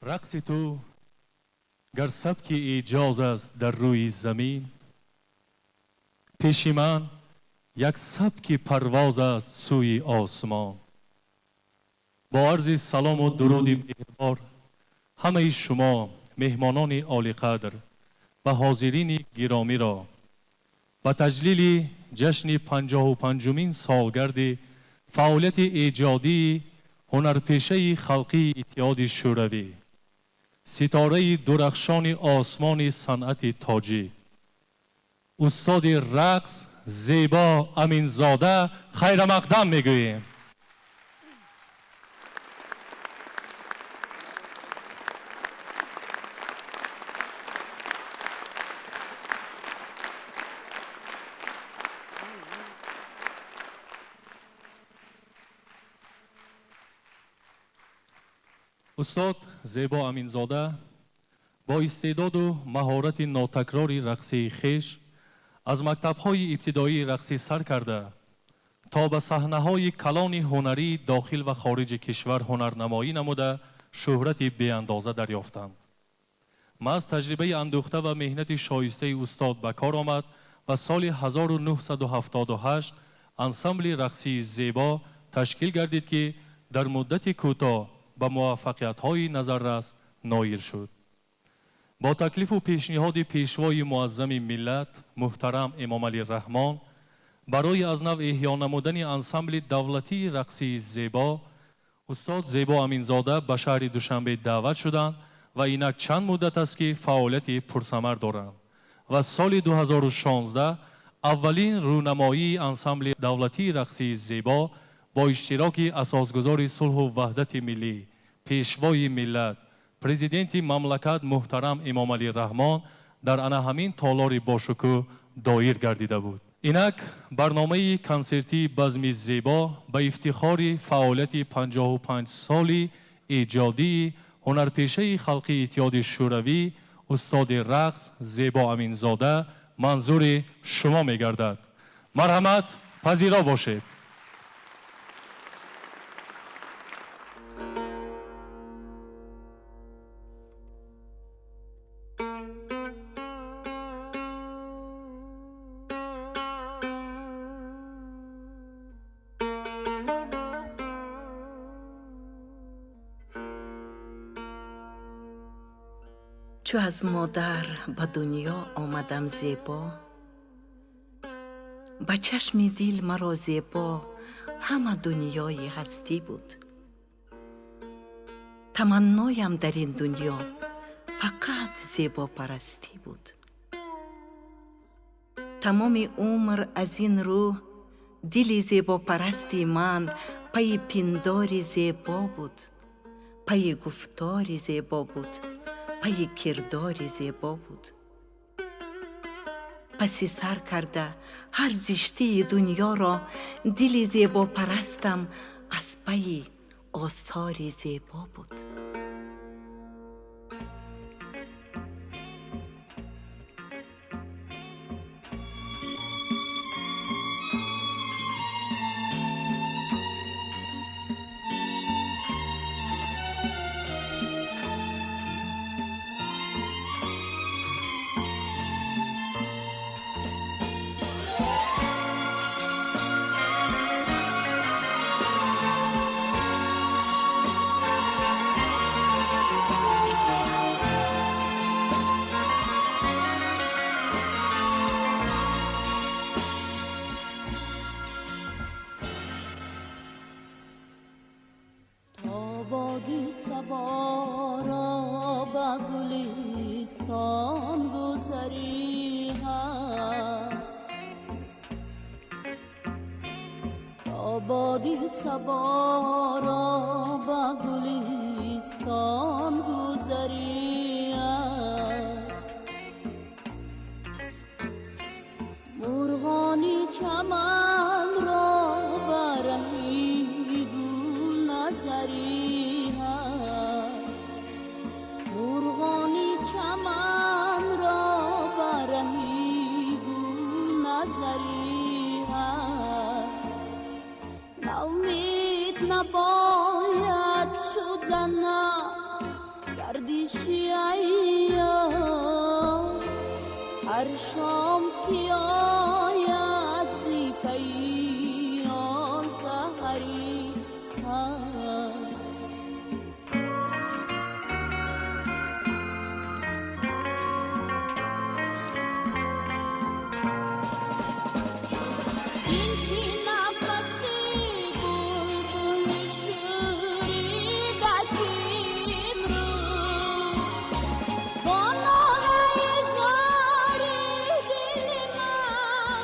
رقص تو گر سبک ایجاز است در روی زمین، پیش من یک سبک پرواز است سوی آسمان. با عرض سلام و درود مهربان همه شما مهمانان عالی قدر و حاضرین گرامی را با تجلیل جشن 55مین سالگرد فعالیت ایجادی هنرپیشه خلقی اتحاد شوروی، ستاره درخشان آسمان صنعت تاجی، استاد رقص زیبا امینزاده خیر مقدم میگوییم. استاد زیبا امینزاده با استعداد و مهارت ناتکراری رقصی خویش از مکتب‌های ابتدایی رقصی سر کرده تا به صحنه‌های کلان هنری داخل و خارج کشور هنرنمایی نموده شهرت بی‌اندازه دریافتند. محض تجربه اندوخته و مهنت شایسته استاد به کار آمد و سال 1978 انسمبل رقصی زیبا تشکیل گردید که در مدت کوتاه به موفقیت‌های نظررس نایل شد. با تکلیف و پیشنهاد پیشوای معظم ملت محترم امام علی رحمان برای از نو احیا نمودن انسمبل دولتی رقصی زیبا، استاد زیبا امینزاده به شهر دوشنبه دعوت شدند و اینک چند مدت است که فعالیت پرثمر دارند و سال 2016 اولین رونمایی انسمبل دولتی رقصی زیبا با اشتراک اساسگزار صلح و وحدت ملی، پیشوای ملت، پرزیدنت مملکت محترم امام علی رحمان در آن همین تالار باشکوه دایر گردیده بود. اینک برنامه کنسرتی بزم زیبا به افتخار فعالیت 55 سالی ایجادی هنرپیشه خلقی اتحاد شوروی استاد رقص زیبا امینزاده منظور شما می گردد. مرحمت پذیرا باشید. چو از مادر به دنیا آمدم زیبا، به چشم دل مرا زیبا همه دنیای هستی بود. تمنایم در این دنیا فقط زیبا پرستی بود. تمام عمر از این رو دل زیبا پرستی من پی پندار زیبا بود، پی گفتار زیبا بود، پی کردار زیبا بود. پسی سر کرده هر زشتی دنیا را دل زیبا پرستم از پی آثار زیبا بود. بادی صبا را به گلستان گذری است، مرغانی چمن را برهی گل نظری است، مرغانی چمن را برهی گل نظری است. نومید نباید شدن است گردشی ایام هر شام که آید زی پیام سحری هست. این شی نفسی بلبل شوریدکیم رو با ناله زاری دل من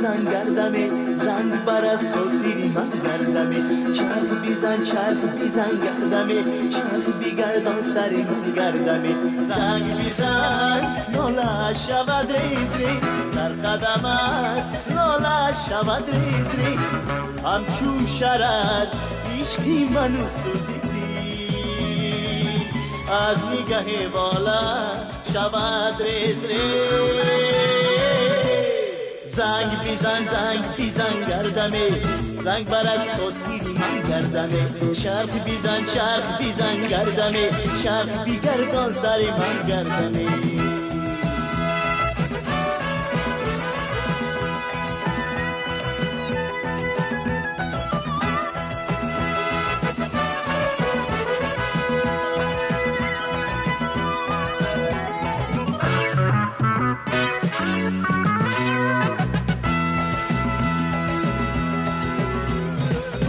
بیزن گردمه زنگ بر از خاطری من گردمه چرخ بیزن گردمه چرخ بیگردان سر من گردمه زنگ بیزن لاله شود ریز ریز در قدمت لاله شود ریز ریز همچون شرر عشقی منو سوزیدی از نگاه بالا شود ریز ریز زنگ بیزن گردمه زنگ بر از خاطری من گردمه چرخ بیزن گردمه چرخ بیگردان سر من گردمه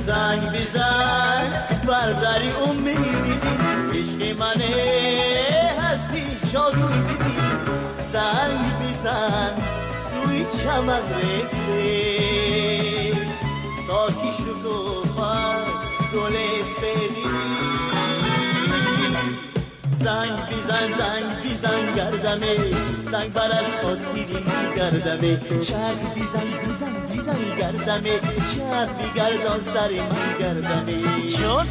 زنگ بیزن برداری امیدی عشق منه هستی جادو دیدی زنگ بیزن سوی چمن رفته تا کی شکوفا گل اسپیدی زنگ بیزن گردمه زنگ بر از خاطری من گردمه چرخ بیزن گردمه چرخ بیگردان سر من گردمه شد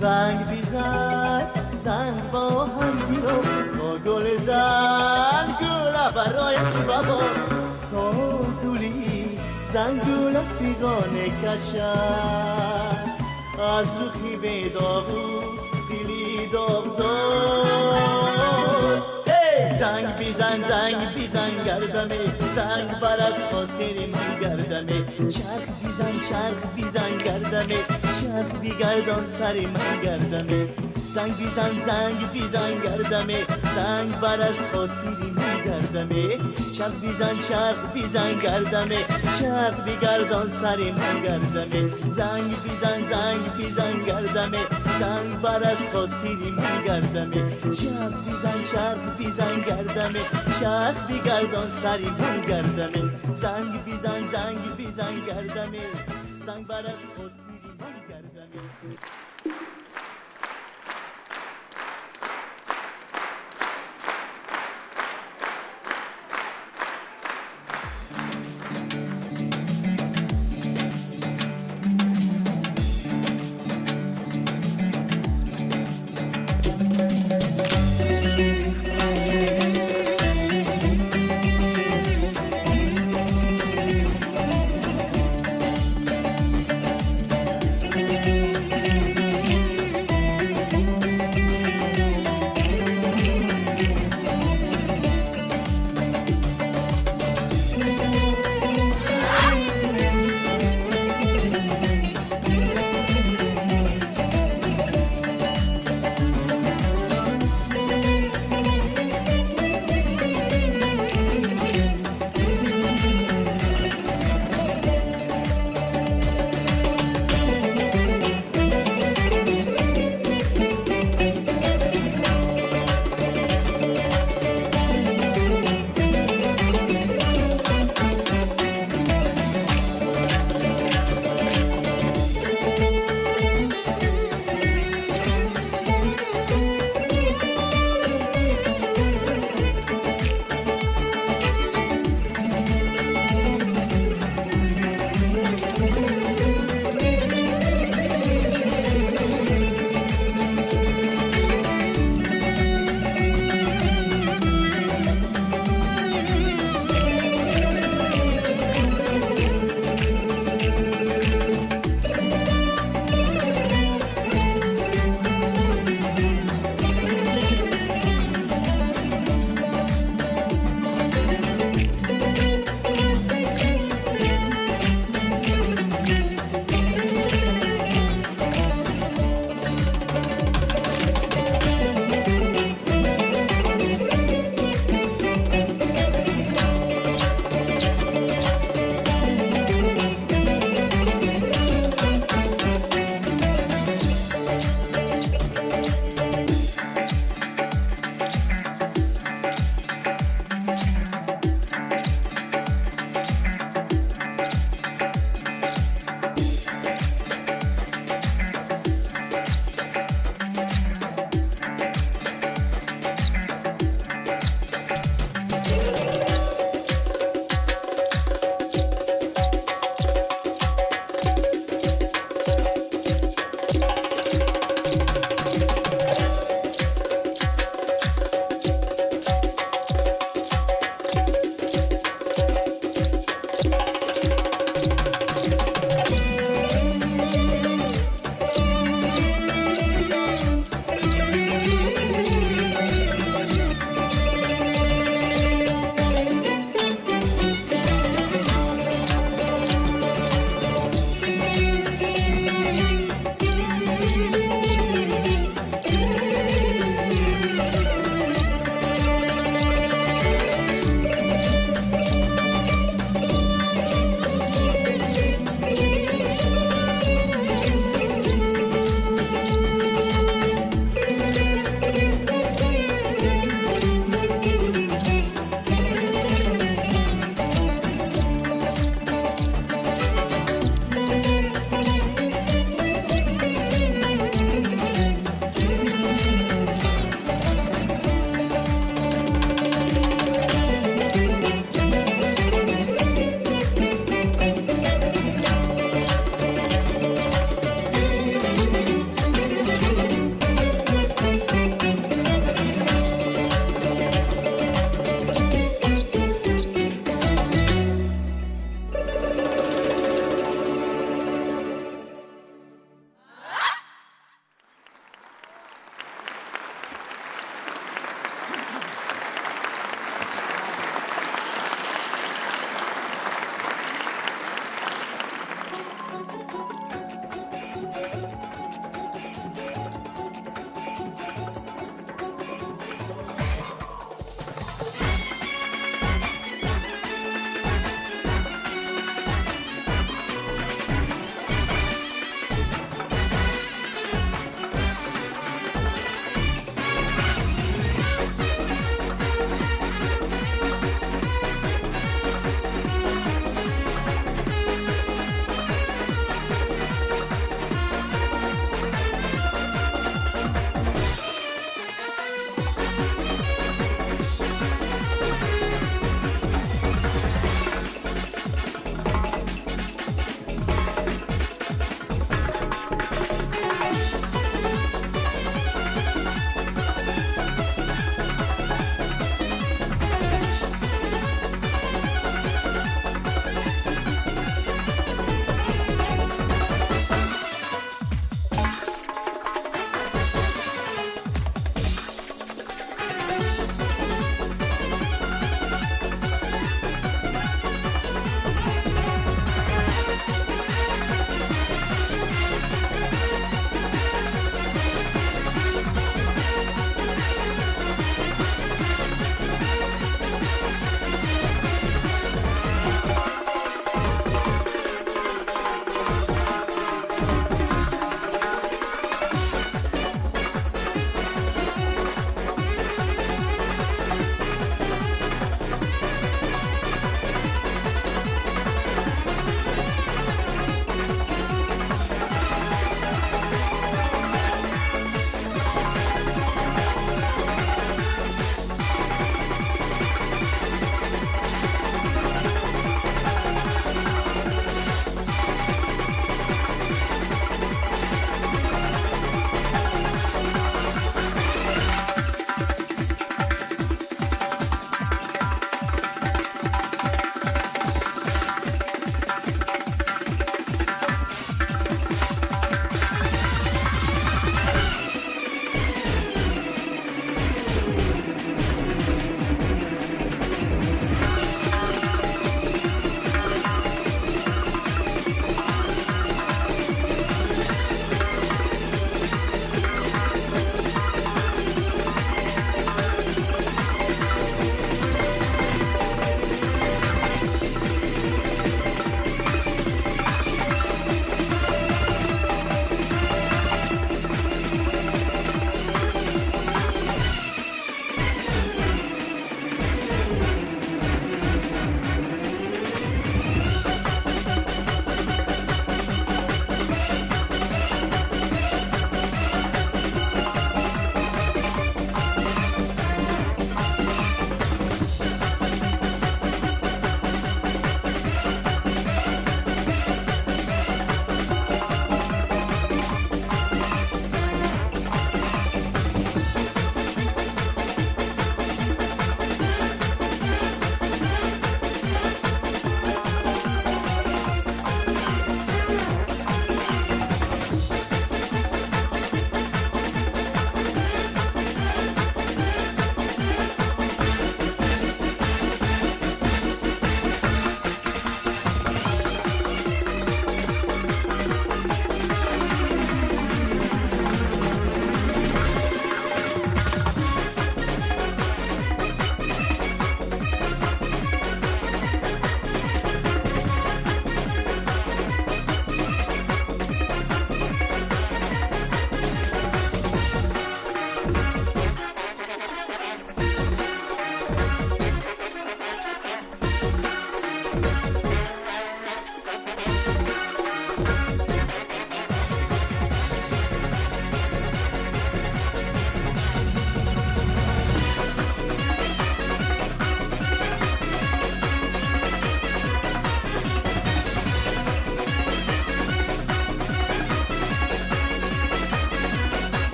زنگ بیزن زنگ با هم گیرو با گل زن گل برای بابا تا گلی زن گل بیگانه کشن از روخی به داغو دلی داغ دار زنگ بیزن گردمه زنگ بر از خاطر من گردمه چرخ بیزن گردمه چرخ بیگردان سر من گردمه زنگ بیزن گردمه زنگ بر از خاطری من گردمه چرخ بیزن گردمه چرخ بیگردان سر من گردمه زنگ بیزن گردمه زنگ بر از خاطری من گردمه چرخ بیزن گردمه چرخ بیگردان سر من گردمه زنگ بیزن گردمه زنگ بر از خاطری من گردمه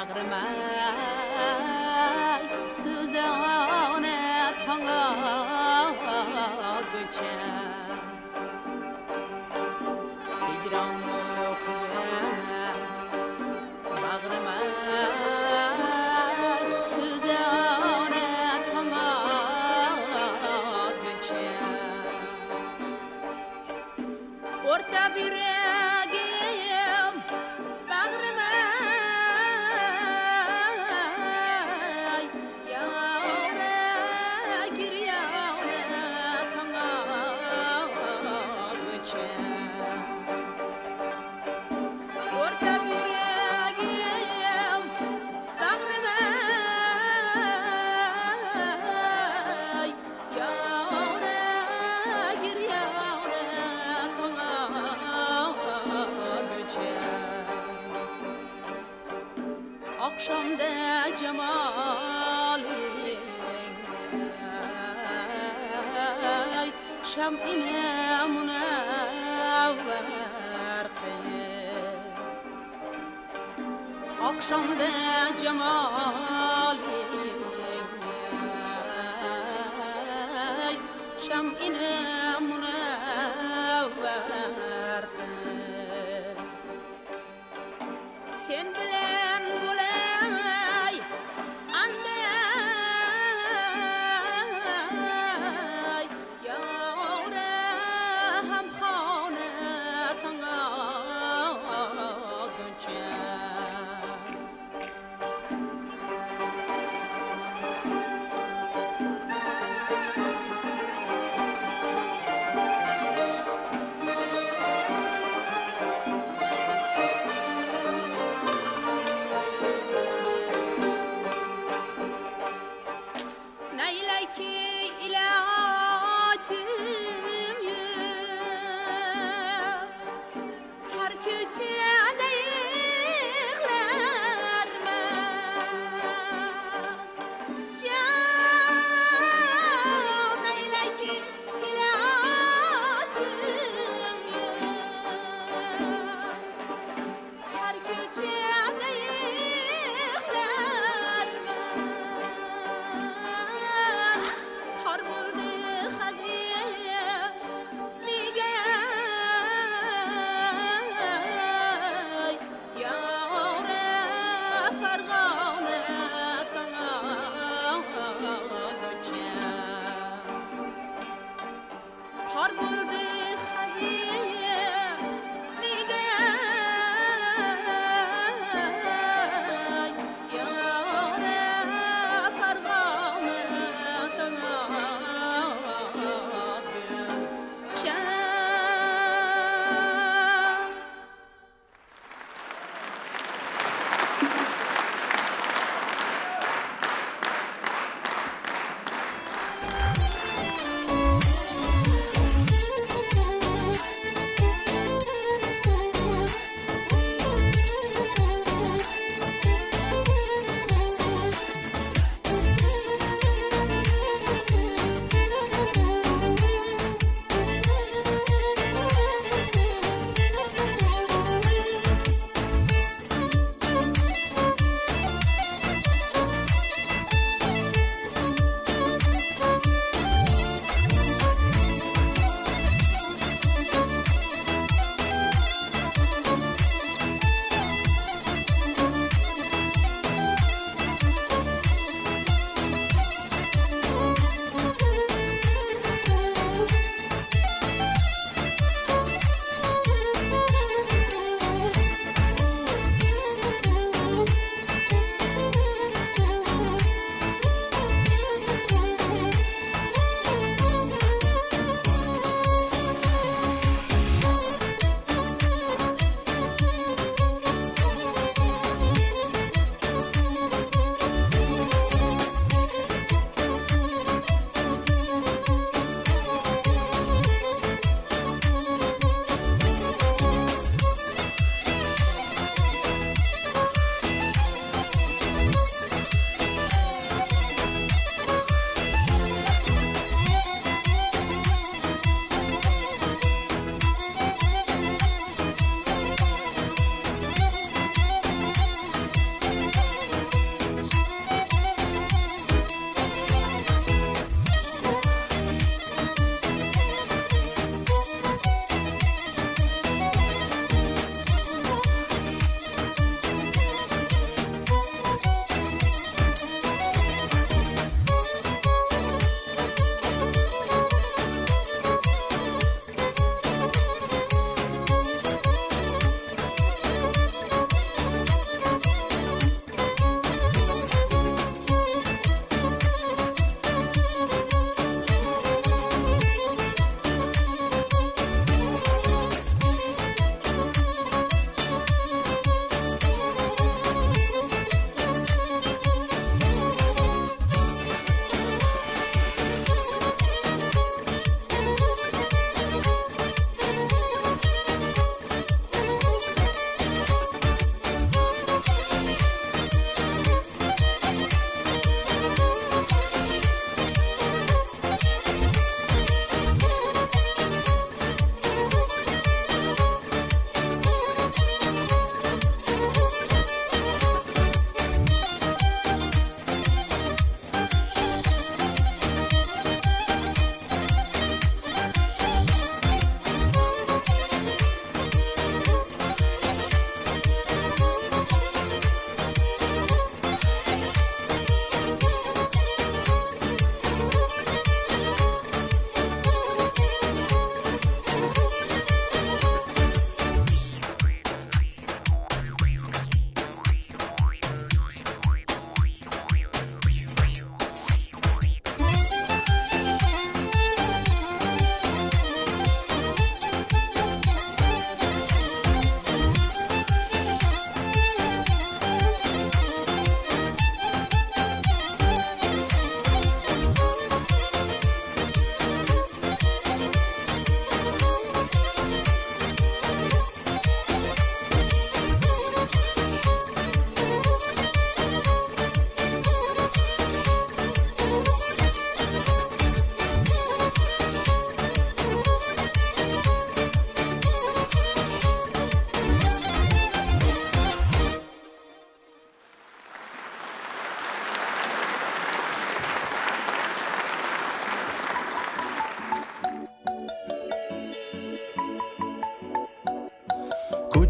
Bağrımay suzağına tanga göçer Hicran okuyan Bağrımay suzağına tanga göçer Orta yüreğim bağrımay yavra gir yavra tanga göçer Orta yüreğim bağrımay yavra gir yavra tanga göçer Akşamda cemalin şam ine münevver kıyır Akşamda cemalin şam ine münevver kıyır Sen bilen bulay anday yavra ham xona tanga göçer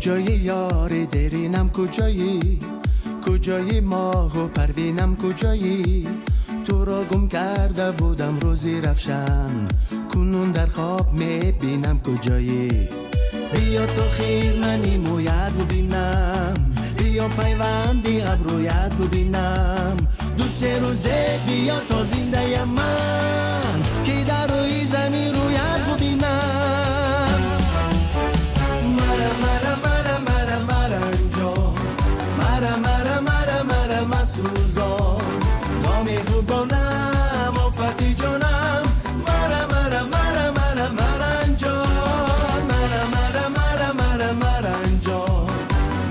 کجایی یار درینم کجایی کجایی ماه و پروینم کجایی تو را گم کرده بودم روزی رفشن کنون در خواب میبینم کجایی بیا تو خیر منی مویت ببینم بیا پیوندی ابرویت ببینم دو سه روزه بیا تا زنده من که در روی زمین رویت ببینم مرا مرا مرا مرا مرا انجا مرا مرا مرا مرا مسوزا نامی خوبانم آفتی جانم مرا مرا مرا مرا مرا انجا مرا مرا مرا مرا مرا انجا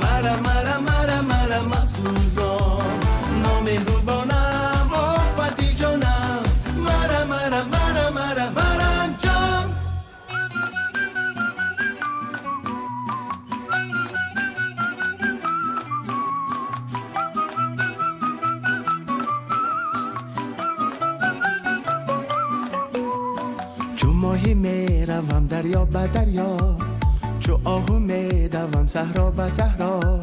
مرا مرا مرا مرا مسوزا نامی خوبانم آفتی جانم مرا مرا مرا مرا مرا انجا چو ماهی می روم دریا به دریا چو آهو می دوم صحرا به صحرا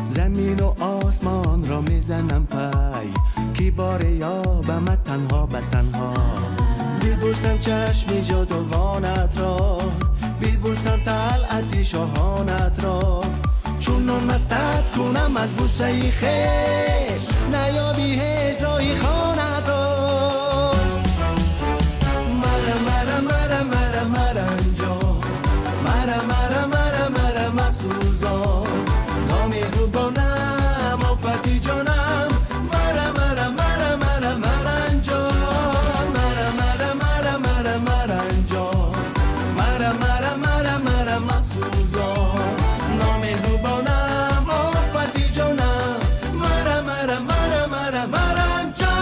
زمین و آسمان را میزنم پی کی بار یابم تنها به تنها بیبوسم چشم جادوانت را بیبوسم طلعتی شاهانت را چون مستت کنم از بوسه خیش نیابی هیچ راهی خانت را مرا مرا مرا مرا مرا انجا مرا مرا مرا مرا مسوزا نامی خوبانم آفتی جانم مرا مرا مرا مرا مرا انجا مرا مرا مرا مرا مرا انجا مرا مرا مرا مرا مسوزا نامی خوبانم آفتی جانم مرا مرا مرا مرا مرا انجا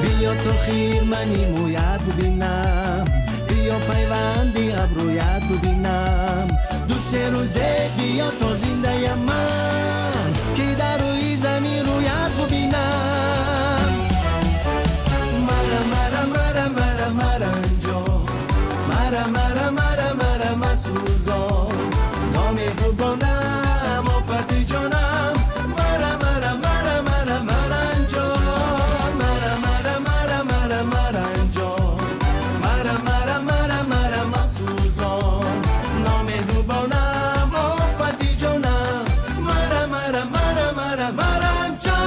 بیا تو خیر منی مویت ببینم بیا پیوندی ابرویت ببینم دو سه روزه بیا تا زنده من که در روی زمین رویت ببینم مرا مرا مرا مرا مرا انجا مرا مرا مرا مرا مسوزا نامی خوبانم آفتی جانم مرا مرا مرا مرا مرا انجا مرا مرا مرا مرا مرا انجا مرا مرا مرا مرا مسوزا نامی خوبانم آفتی جانم مرا مرا مرا مرا مرا انجا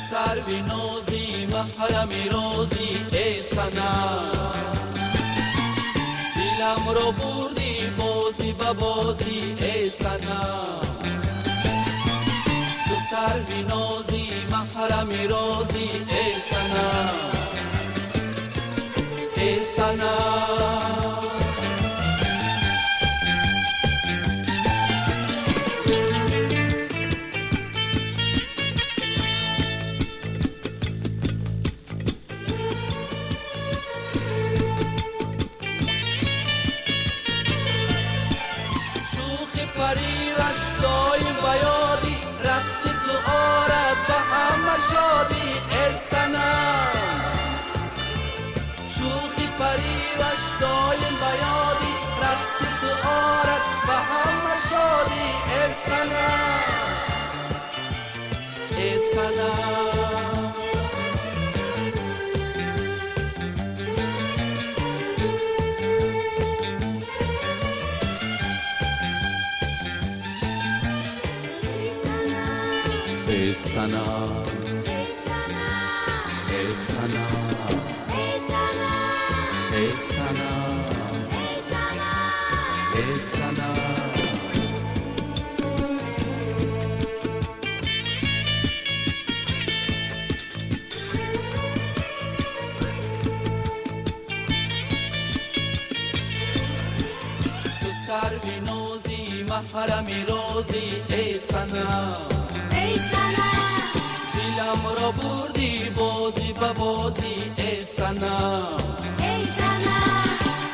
سروی نازی محرم رازی ای سنم دلم رو بردی بازی به بازی ای سنم تو سروی نازی محرم رازی ای سنم ای سنم دایم بیادی رقص تو آرد و همه شادی ای سنم ای سنم ای سنم ای سنم ای سنم ای سنم تو سروی نوزی محرم روزی ای سنم دلم را بردی بازی به بازی ای سنم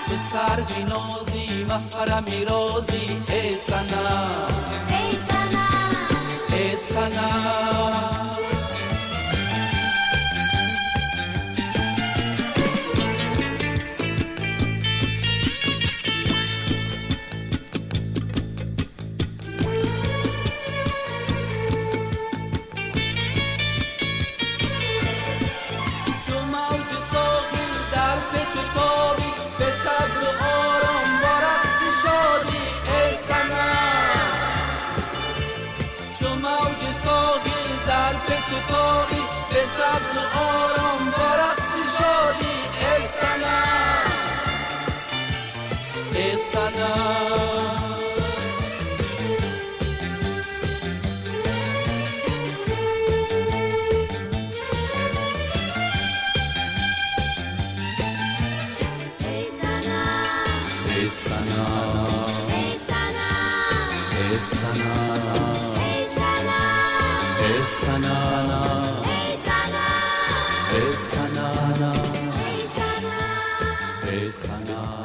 تو سروی نازی محرم رازی ای سنم ای سنم چطوری به صبر و آرام با رقص شادی ای سنم ای سنم ای سنم ای سنم ای سنم ای سنم ای سنم ای سنم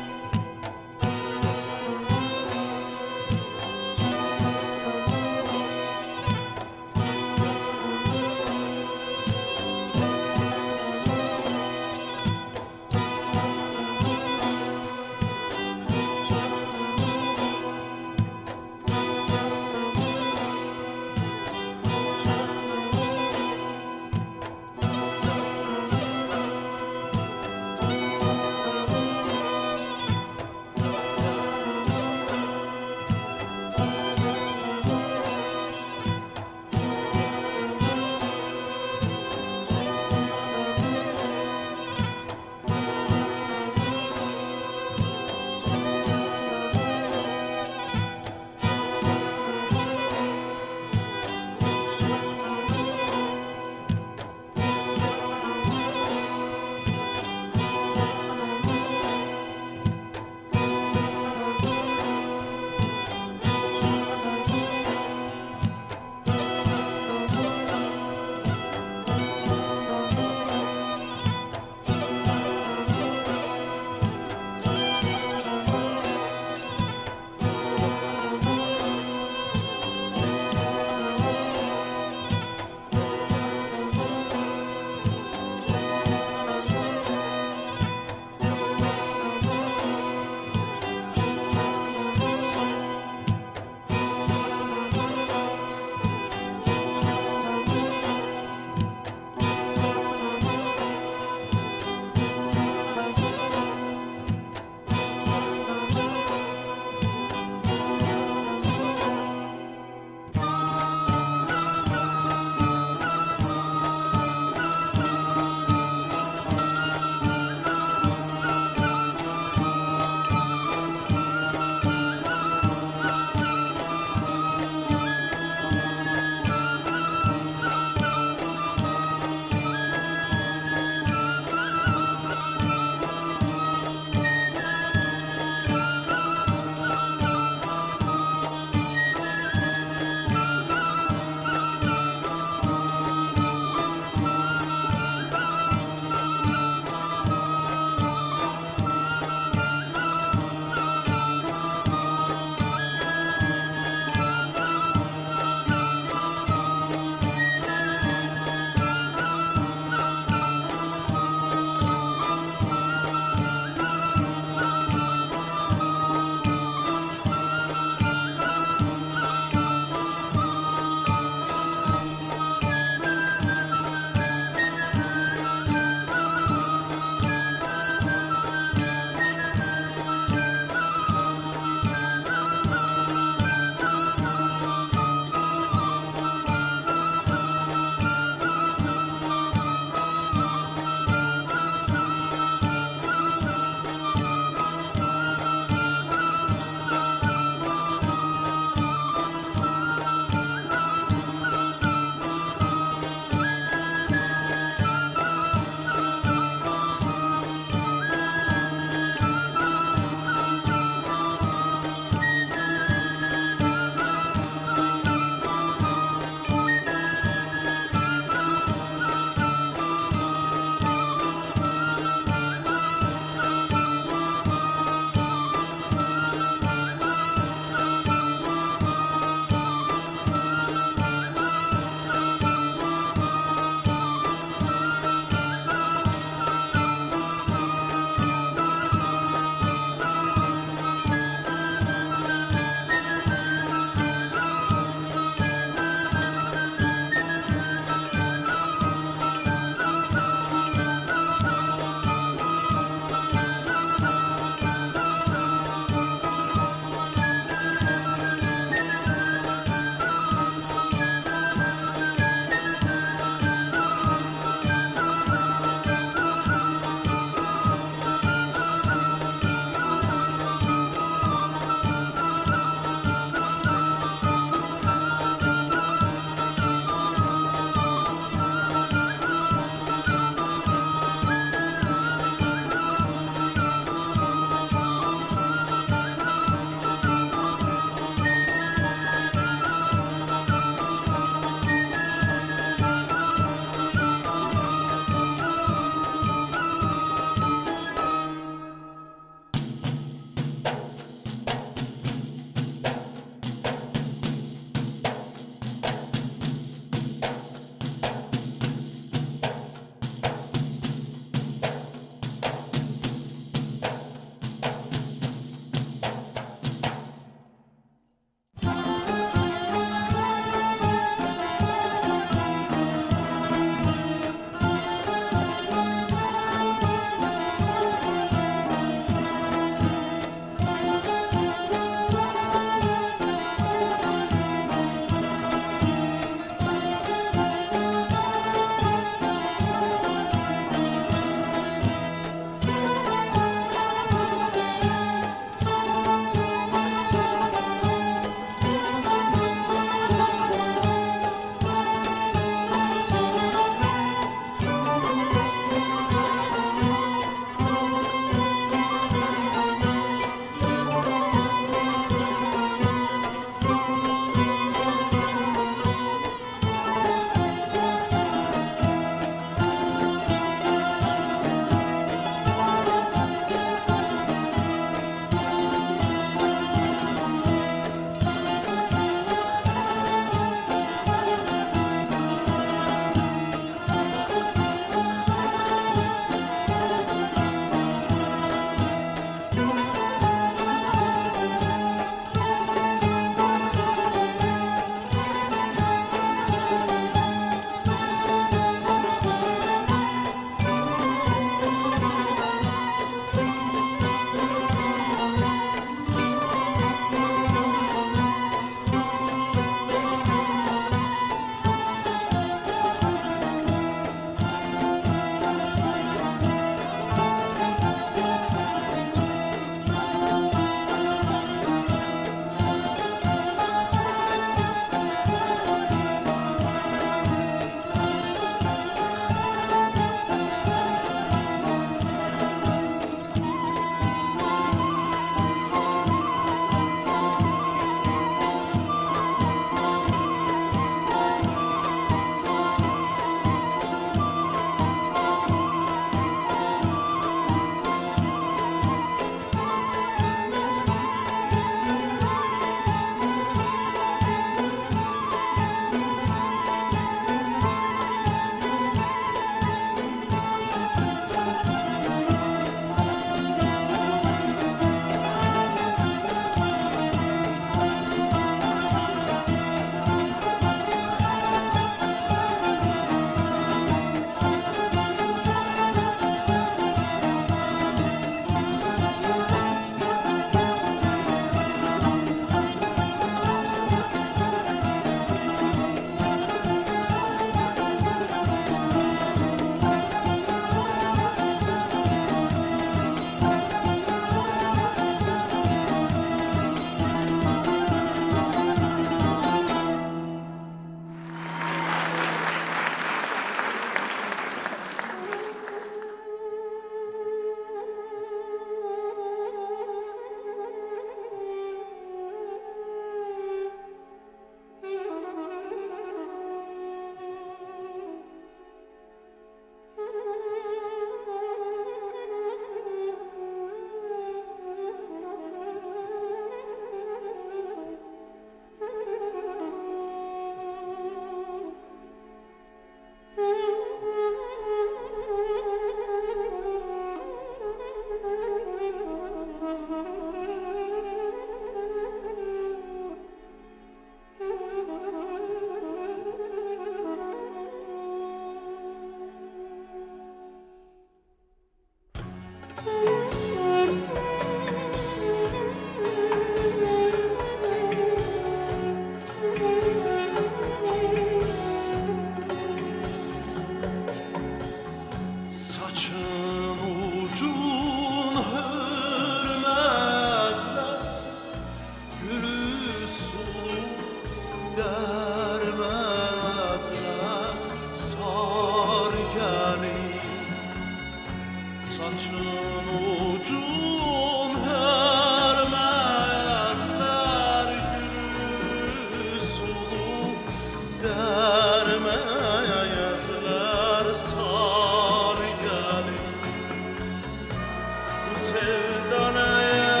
sevdanaya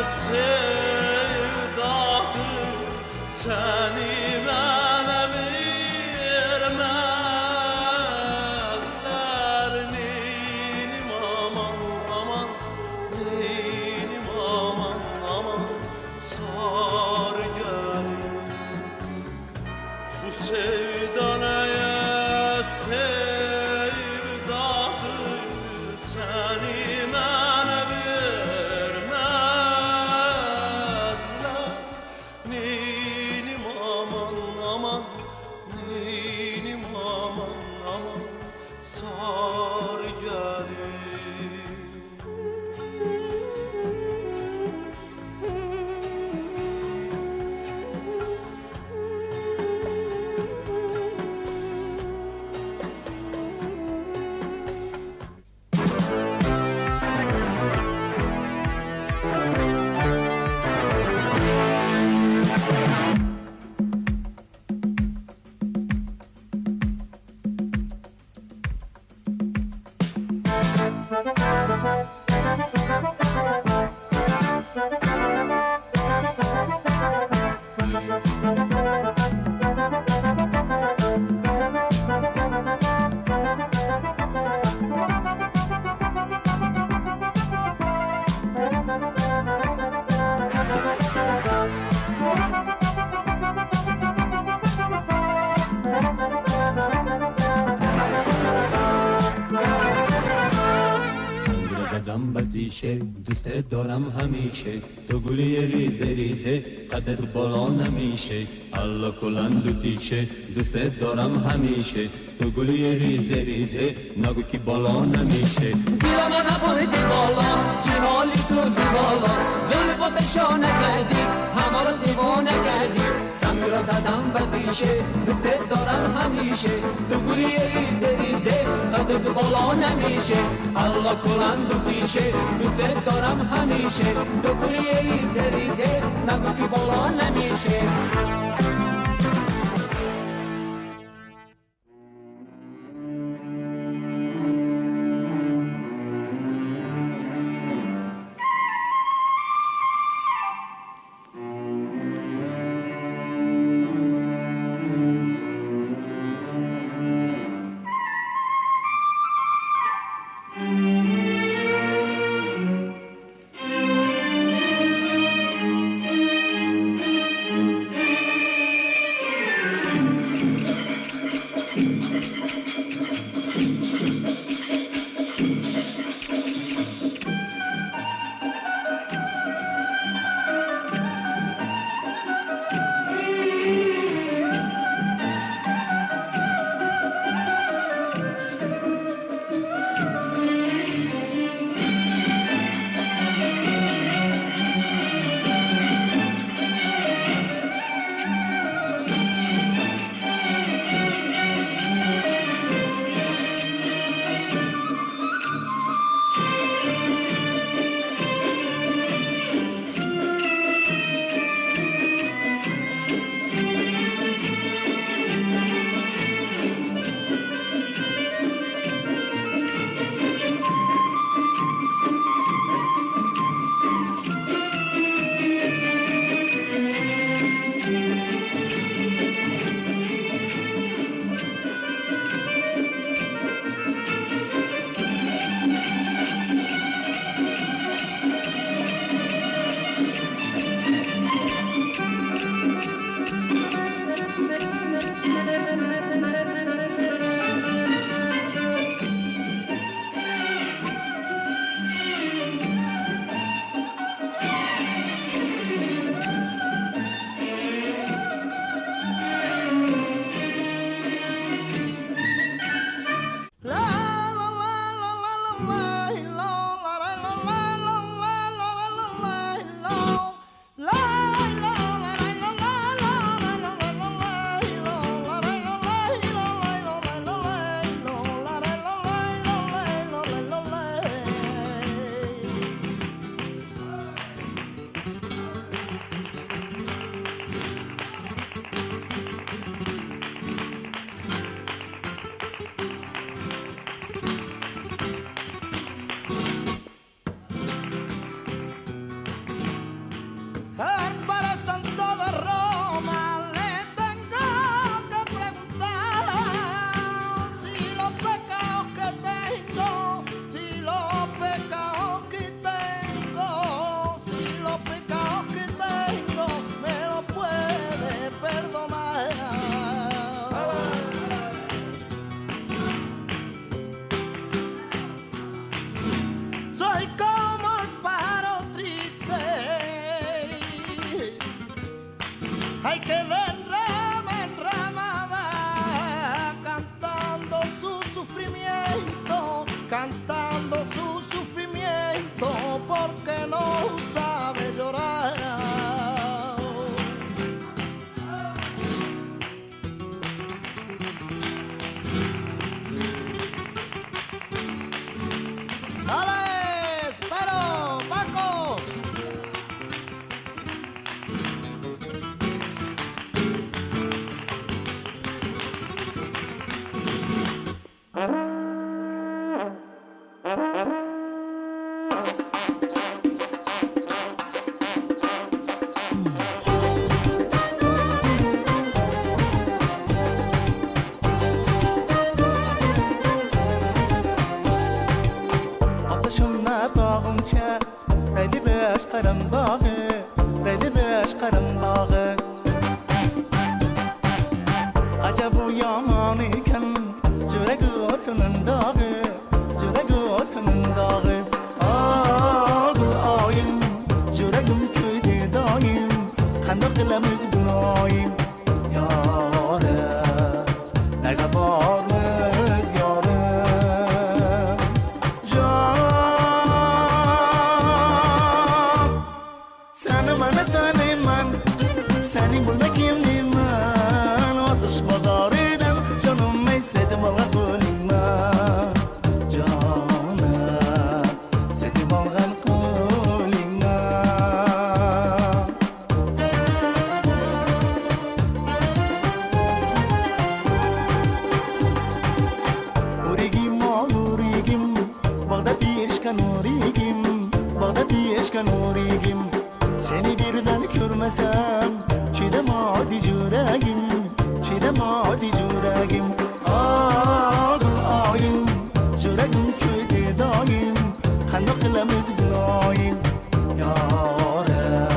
sevdadır seni bana vermezler ninim aman aman ninim aman aman sar gelir bu sevdanaya sevdadır seni bana vermezler ninim aman aman ninim aman aman sar gelir زدم بتیشه دوست دارم همیشه تو گلی ریزه ریزه قدت بالا نمیشه الله کلند و تیشه دوست دارم همیشه تو گلی ریزه ریزه نگو که بالا نمیشه دیرم نبردی بالا چه حالی تو زیبالا ظلم و تشانه کردی همه رو دیوانه کردی سنگ را زدم بتیشه دوست دارم همیشه تو گلی ریزه ریزه قدت بالا نمیشه الله کلند و پیشه دوست دارم همیشه تو گلی ریزه ریزه نگو که بالا نمیشه Ay, que vendrá cantando su sufrimiento, cantando su sufrimiento, porque no sabe llorar. ¡Dale! ¡Espero, Paco! Atışımla dağımça Reyli beş qarım bağı Reyli beş qarım bağı Acaba bu yaman iken Jürek otunun dağı Jürek otunun dağı Ağır ayım Yüreğim köyde daim Kandak kılamız günayım Yâre Ne kadarımız yâre Seni bulmak kimliman Atış pazarıdan Canım eysedim alga kulingman Canım Sedim algan kulingman Urigim urigim Bağdat yeşkan urigim Bağdat yeşkan urigim Seni birden görmesem Çiğdem adi yüreğim Çiğdem adi yüreğim Ağır ayım Yüreğim köyde daim Kandak kılamız günayım Yâre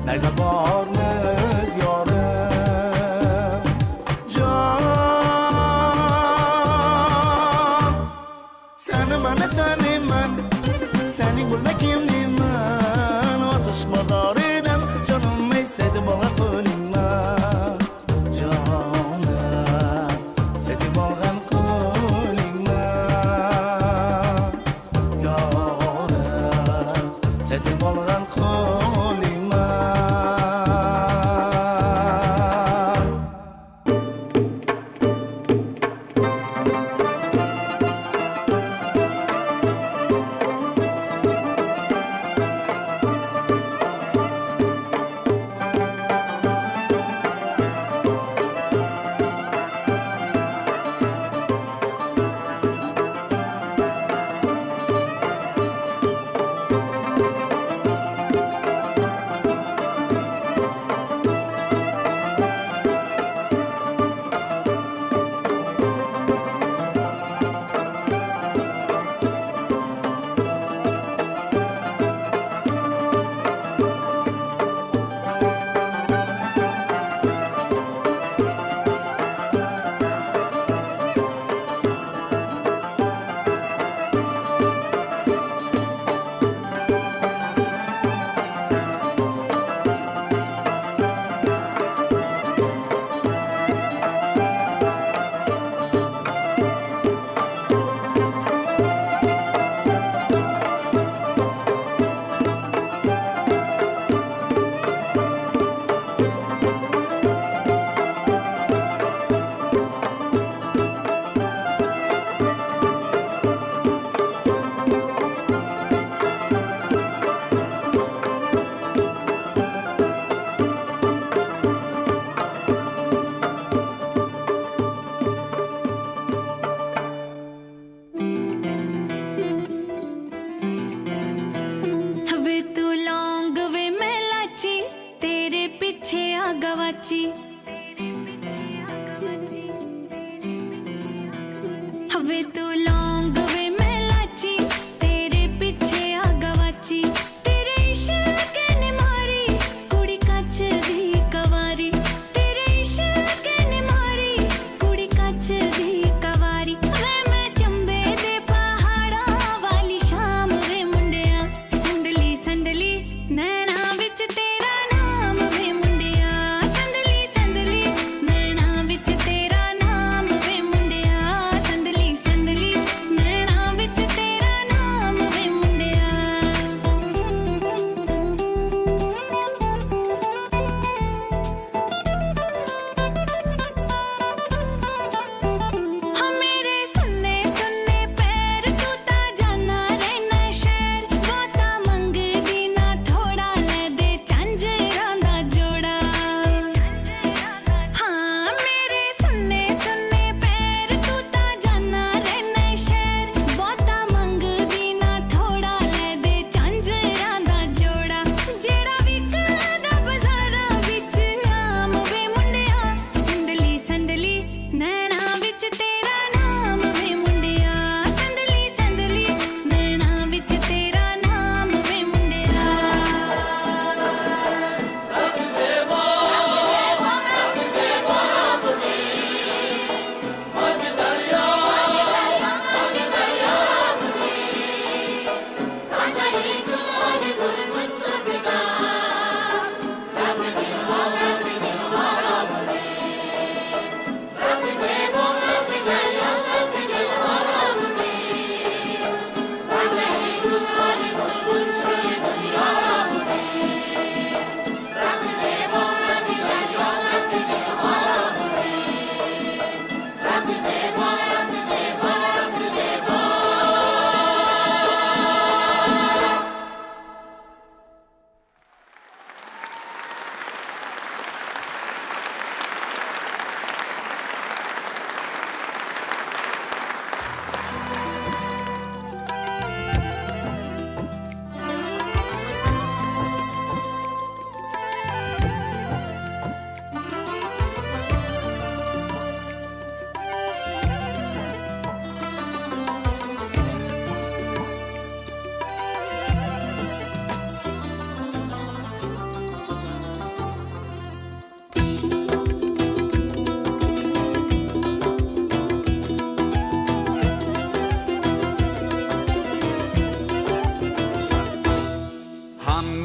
Ne kadarımız yâre Can Seni bana seni ben Seni bulmak kimliman Atış pazarıdan Canım eysedim alga kulingman Canım Sedim algan kulingman Yâre Sedim algan kulingman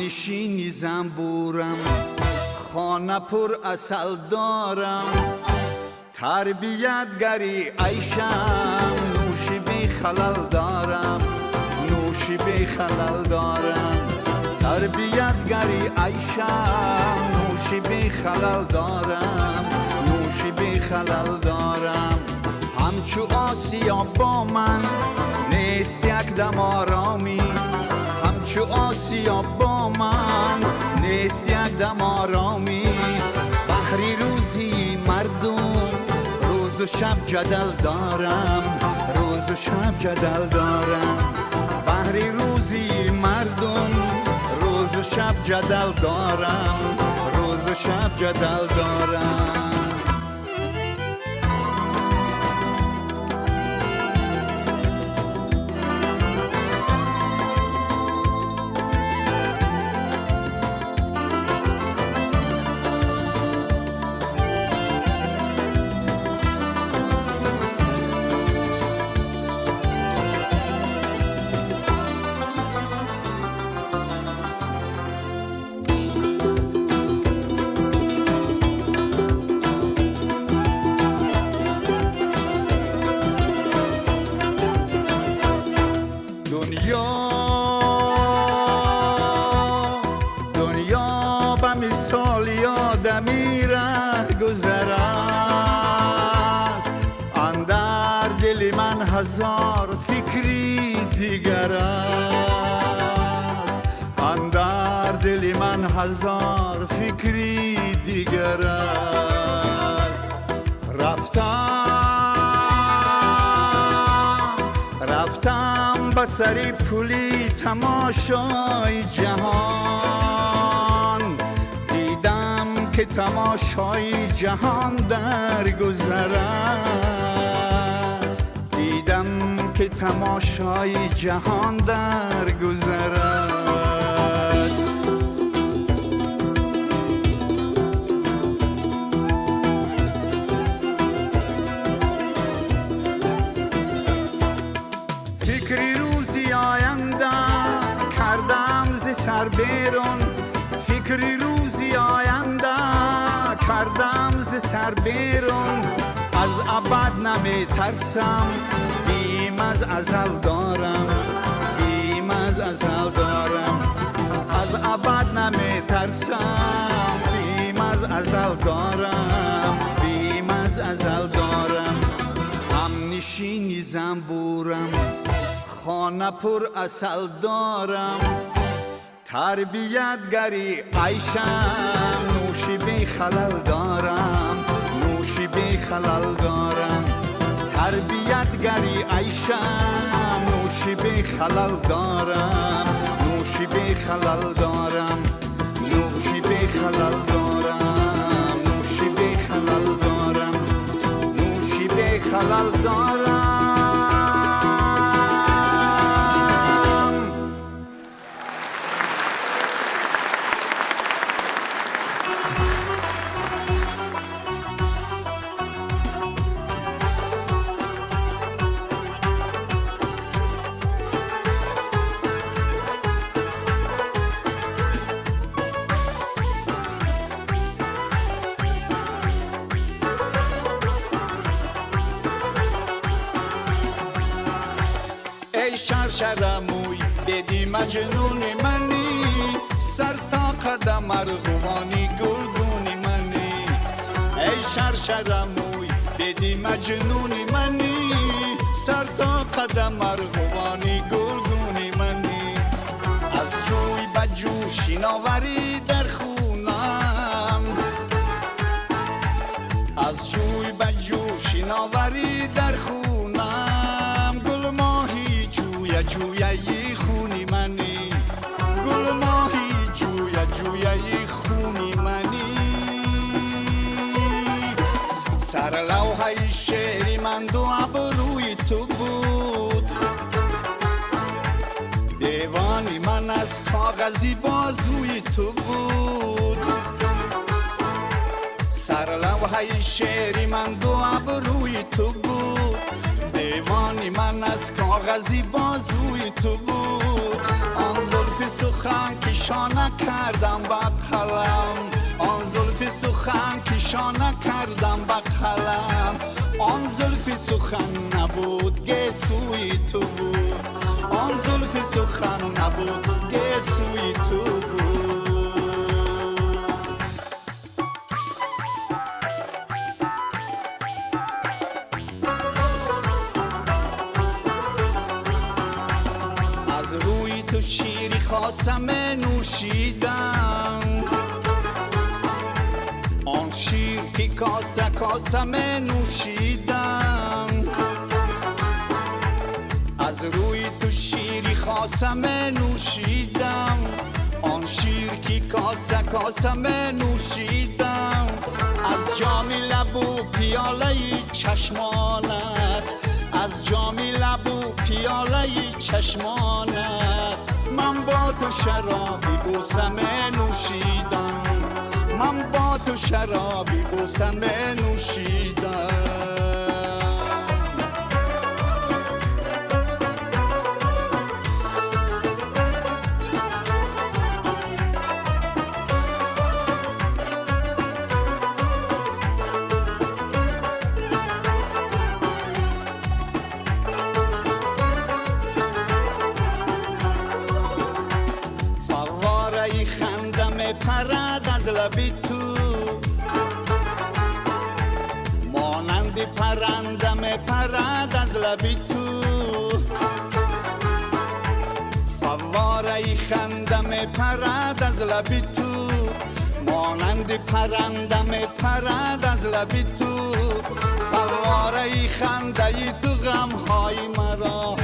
نشینی زنبورم، خانه پر اصل دارم، تربیتگری عیشم، نوشی بی خلل دارم، نوشی بی خلل دارم، تربیتگری عیشم، نوشی بی خلل دارم، نوشی بی خلل دارم. همچو آسیا با من نیست یک دم آرامی، همچو آسیا با من نیست یک دم آرامی. بحری روزی مردم، روز و شب جدل دارم، روز و شب جدل دارم. بحری روزی مردم، روز و شب جدل دارم، روز و شب جدل دارم. دنیا به مثال یادمی ره گذر است، اندر دل من هزار فکری دیگر است، اندر دل من هزار فکری دیگر است. رفتم به سری پولی تماشای جهان، دیدم که تماشای جهان در گذر است، دیدم که تماشای جهان در گذر است. فکری روزی آینده کردم ز سر بیرون، فکری روزی آینده کردم ز سر بیرون. از ابد نمی ترسم، بیم از ازل دارم، بیم از ازل دارم. از ابد نمی ترسم، بیم از ازل دارم، بیم از ازل دارم. هم نشینی زنبورم، خانه پر اصل دارم، تربیتگری عیشم، نوشی بی خلل دارم، نوشی بی خلل دارم. تربیتگری عیشم، نوشی بی خلل دارم، نوشی بی خلل دارم، نوشی بی خلل دارم، نوشی بی خلل دارم، نوشی بی خلل دارم. شرشرموی بدی مجنون منی، سر تا قدم ارغوانی گلگون منی. ای شرشرموی بدی مجنون منی، سر تا قدم ارغوانی گلگون منی. از جوی به جوشی ناوری در خونم، از جوی به جوشی ناوری در خونم. گل ماهی جویای خونی منی، گل ماهی جویای خونی منی. سر لوحه شعری من دو ابروی تو بود، دیوانی من از کاغذی بازوی تو بود. سر لوحه شعری من دو ابروی تو بود، دیوانی من از کاغذی بازوی تو بود. آن زلف سخن که کشانه کردم با قلم آن زلف سخن کشانه کردم با قلم آن زلف سخن نبود گسوی تو بود آن زلف سخن نبود گسوی تو بود از روی تو شیری خواستم نوشیدم آن شیر که کاسه کاسه نوشیدم از روی تو شیری خواستم نوشیدم آن شیر که کاسه کاسه نوشیدم از جام لبو پیاله چشمانت از جام لبو پیاله چشمانت من با تو شرابی بوسم نوشیدم من با تو شرابی بوسم نوشیدم فواره خندم پرد از لبی تو مانند پرندم پرد از لبی تو فواره خندم پرد از لبی تو مانند پرندم پرد از لبی تو فواره خنده تو غم های مرا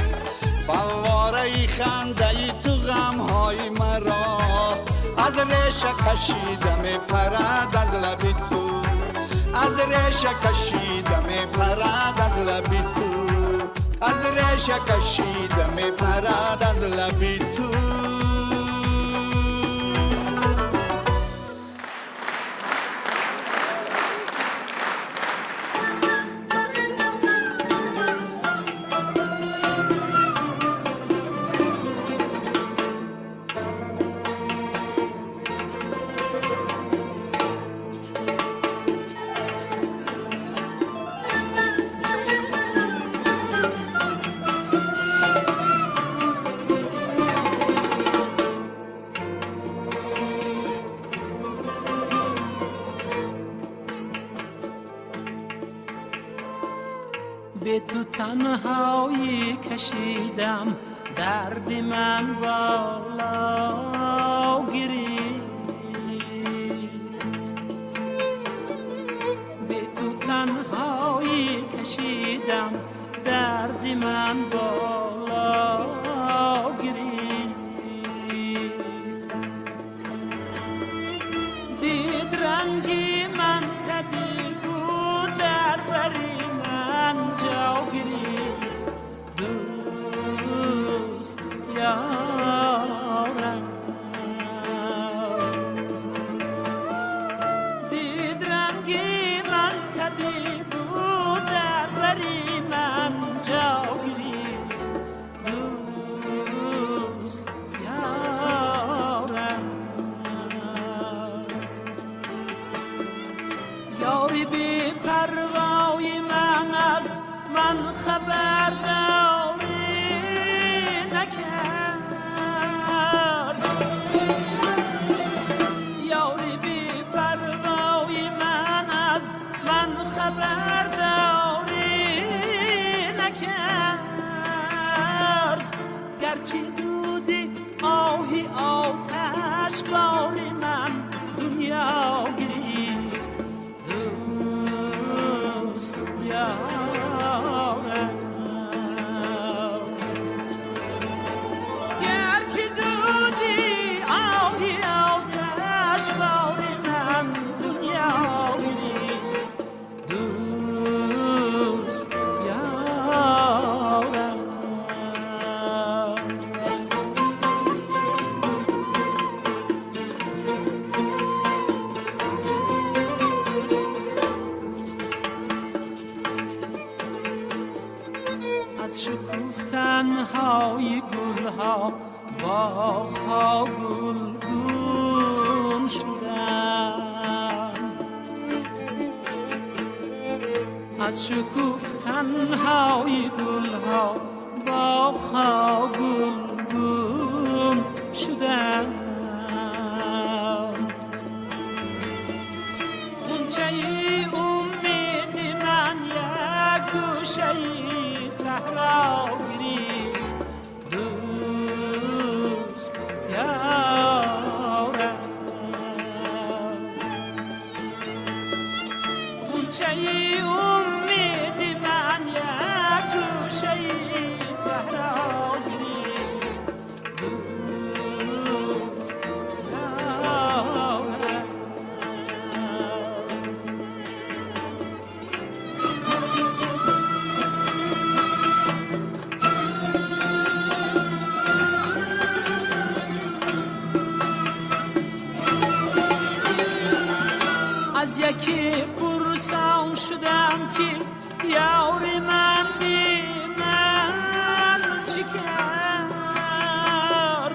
فواره خنده تو غم های مرا از ریشه کشیدم پرد از لبی تو از ریشه کشیدم پرد از لبی تو از ریشه کشیدم پرد از لبی تو به تو تنهایی کشیدم درد من بالا گرفت به تو تنهایی کشیدم درد من بالا گرفت دید رنگی من طبیع بود در بری من جا گرفت دوست یارم دید رنگی من طبیع بود در بری من جا گرفت دوست یارم یاری بی پروای من از من خبرداری نکرد یاری بی پروای من از من خبرداری نکرد گرچه دودی آهی آتش باری من دنیا گرفت دوست یارم گرچه دودی آهی آتش باری من دنیا گرفت دوست یارم از شکوفتن های گل ها باغ ها گل گل از شکوفتن های گل ها با گلگون شدند. غنچه امید من یک گوشه صحرا گرفت دوست یارم. غنچه امید من یک گوشه صحرا گرفت دوست یارم. از یکی پرسان شدم که یار من بی من چی کرد.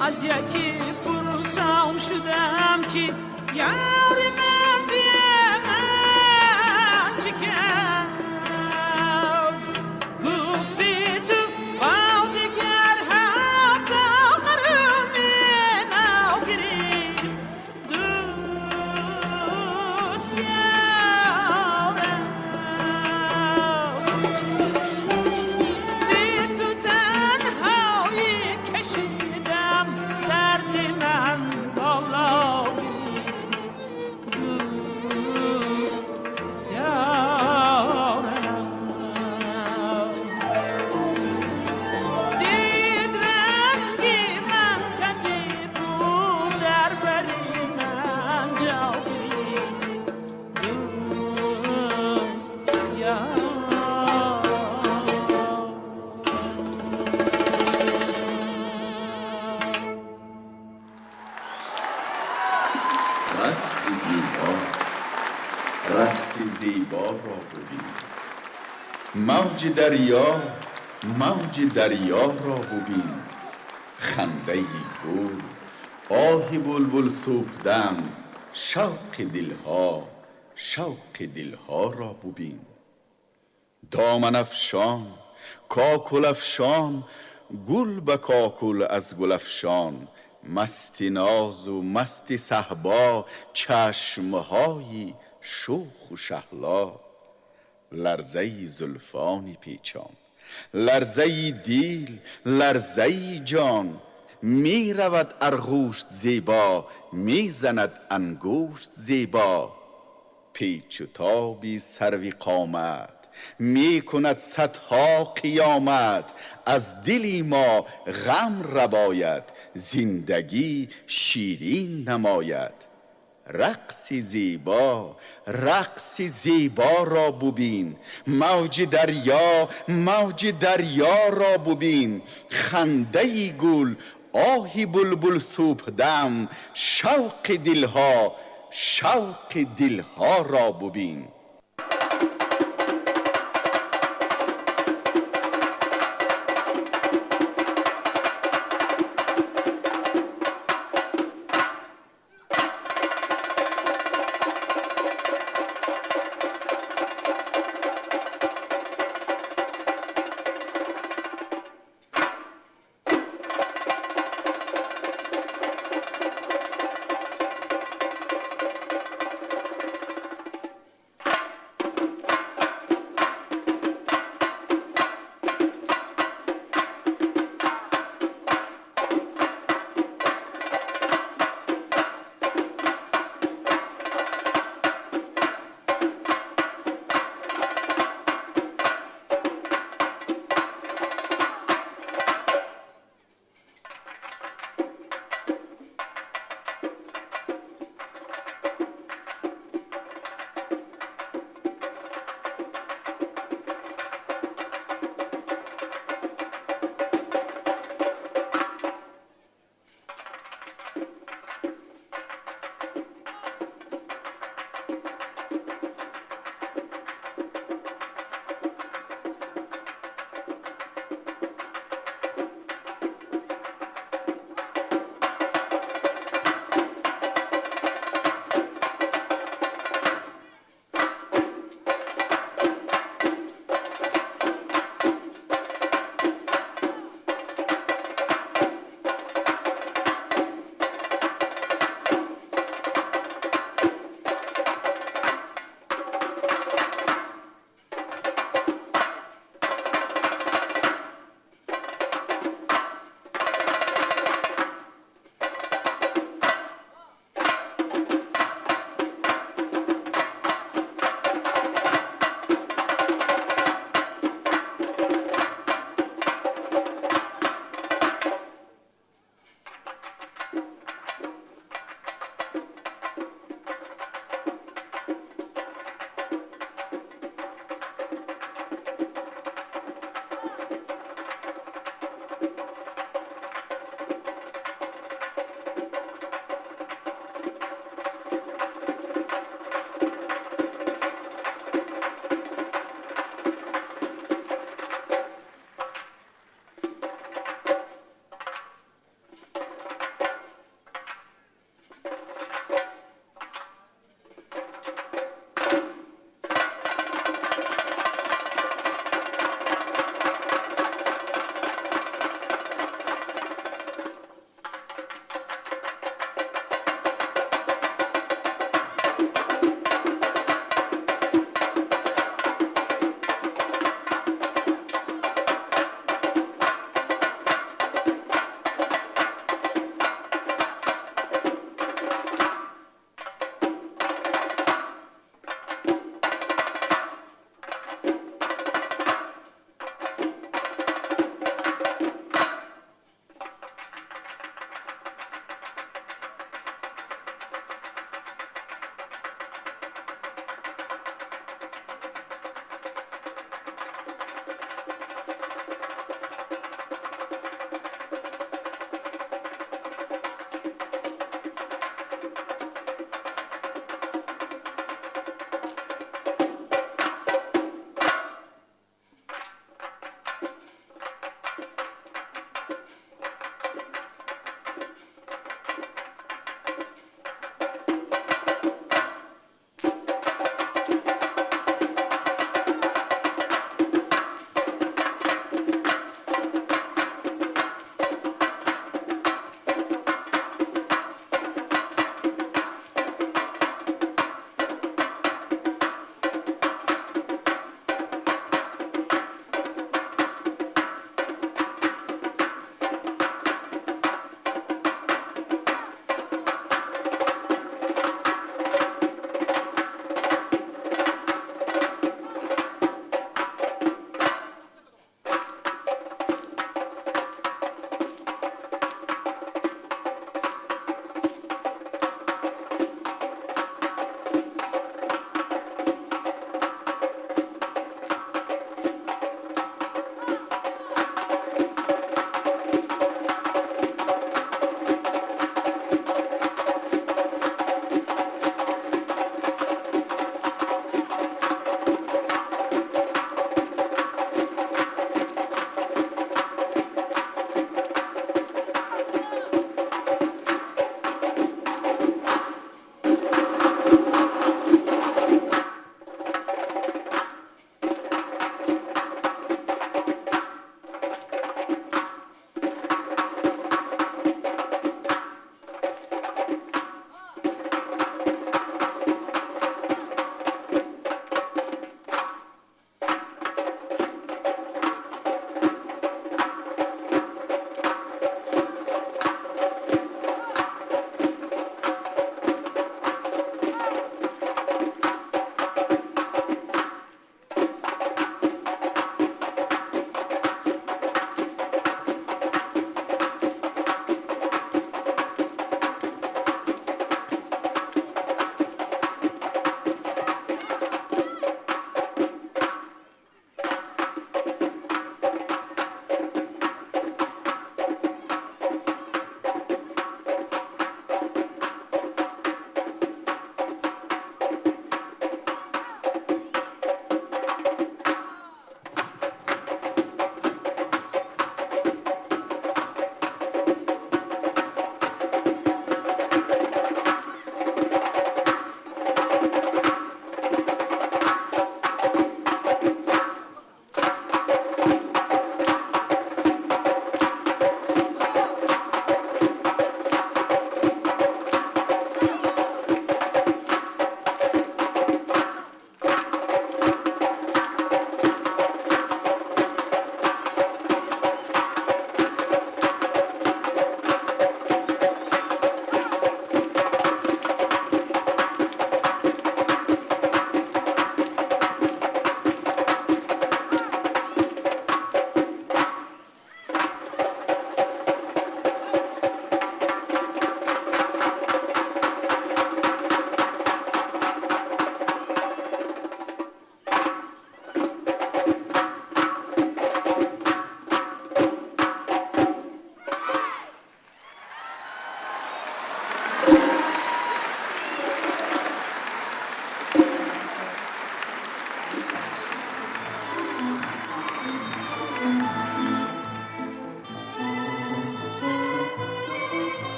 از یکی پرسان شدم که یار من بی من چی کرد. گفت بی تو با دیگر هزار من او گرفت دوست یارم. بی تو تنهایی کشیدم درد من بالا گرفت دوست یارم. دید رنگی من طبیب بود در بری من جا گرفت دوست یارم. رقص زیبا، رقص زیبا را ببین. موج دریا، موج دریا را ببین. خنده گل، آه بلبل صبحدم، شوق دلها، شوق دلها را ببین. دامن افشان، کاکل افشان، گل به کاکل از گل افشان. مستی ناز و مستی صهبا، چشمهایی شوخ و شهلا. لرزه زلفانی پیچان، لرزه دیل، لرزه جان. می رود ارغوشت زیبا، می زند انگشت زیبا. پیچ و تابی سروی قامت، می کند صدها قیامت. از دلی ما غم رباید، زندگی شیرین نماید. رقص زیبا، رقص زیبا را ببین. موج دریا، موج دریا را ببین. خنده گل، آه بلبل صبحدم، شوق دلها، شوق دلها را ببین.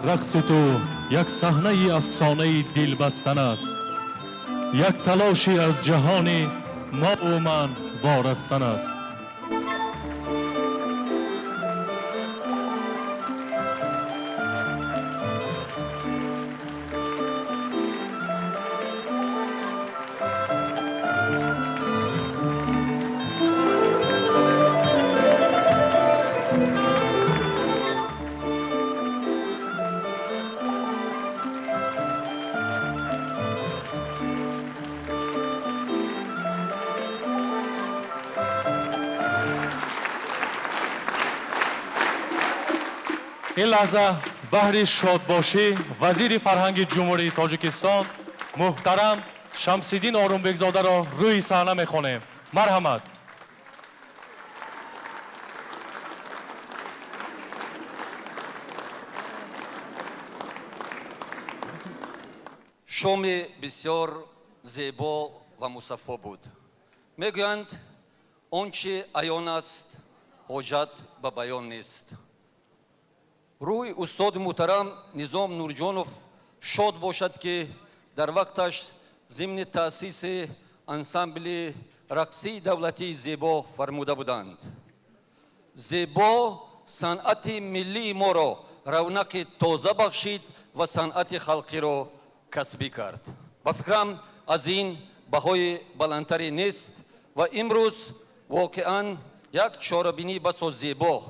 رقص تو یک صحنه افسانه دل بستن است، یک تلاشی از جهان ما و من وارستن است. این لحظه بهر شادباشی وزیر فرهنگ جمهوری تاجیکستان محترم شمس‌الدین آرومبگزاده را روی صحنه می‌خوانیم. مرحمت. شام بسیار زیبا و مصفا بود. میگویند آنچه عیان است حاجت به بیان نیست. روی استاد محترم نظام نورجانов شاد باشد که در وقتش ضمن تأسیس انسامبل رقصی دولتی زیبا فرموده بودند. زیبا صنعت ملی ما را رونق تازه بخشید و صنعت خلقی را کسبی کرد. با فکرم از این بهای بلندتری نیست و امروز واقعا یک چاره‌بینی بسا زیبا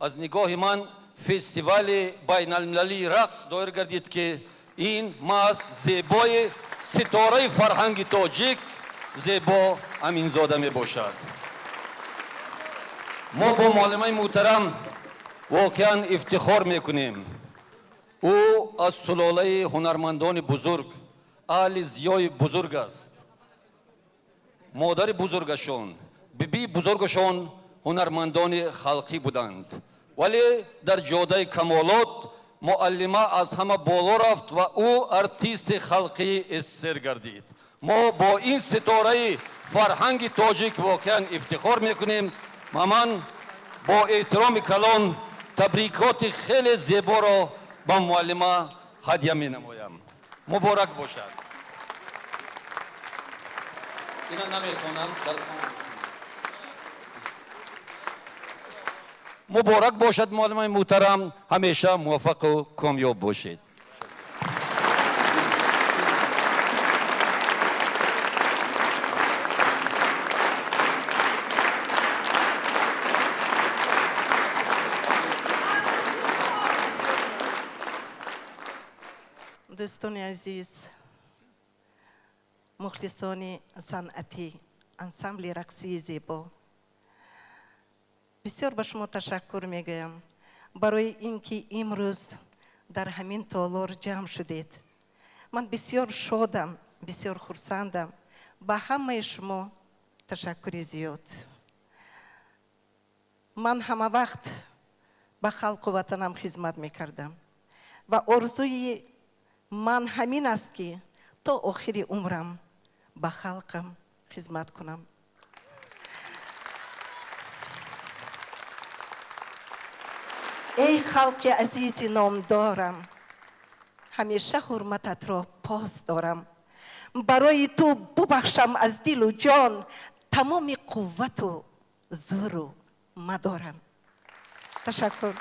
از نگاه من فستیوال بین المللی رقص دایر گردید که این محض زیبای ستاره فرهنگ تاجیک زیبا امینزاده می باشد. ما با معلم محترم واقعا افتخار میکنیم. او از سلاله هنرمندان بزرگ، اهل زیای بزرگ است. مادر بزرگشان، بیبی بزرگشان هنرمندان خلقی بودند، ولی در جاده کمالات معلمه از همه بالا رفت و او ارتیست خلقی استر گردید. ما با این ستاره فرهنگ تاجیک واقعا افتخار میکنیم. من با احترام کلان تبریکات خیلی زیبا را با معلمه هدیه می نمایم. مبارک باشد. اینا نمیخوانم. مبارک باشد معلم محترم. همیشه موفق و کامیاب باشید. دوستان عزیز، مخلصان صنعتی انسامبل رقصی زیبا، بسیار به شما تشکر میگویم برای اینکه امروز در همین تالار جمع شدید. من بسیار شادم، بسیار خرسندم. به همه شما تشکر زیاد. من همه وقت به خلق و وطنم خدمت میکردم و آرزوی من همین است که تا آخر عمرم به خلقم خدمت کنم. ای خلق عزیز نامدارم، همیشه حرمتت را پاس دارم. برای تو ببخشم از دل و جان، تمام قوت و زور و مدارم. تشکر.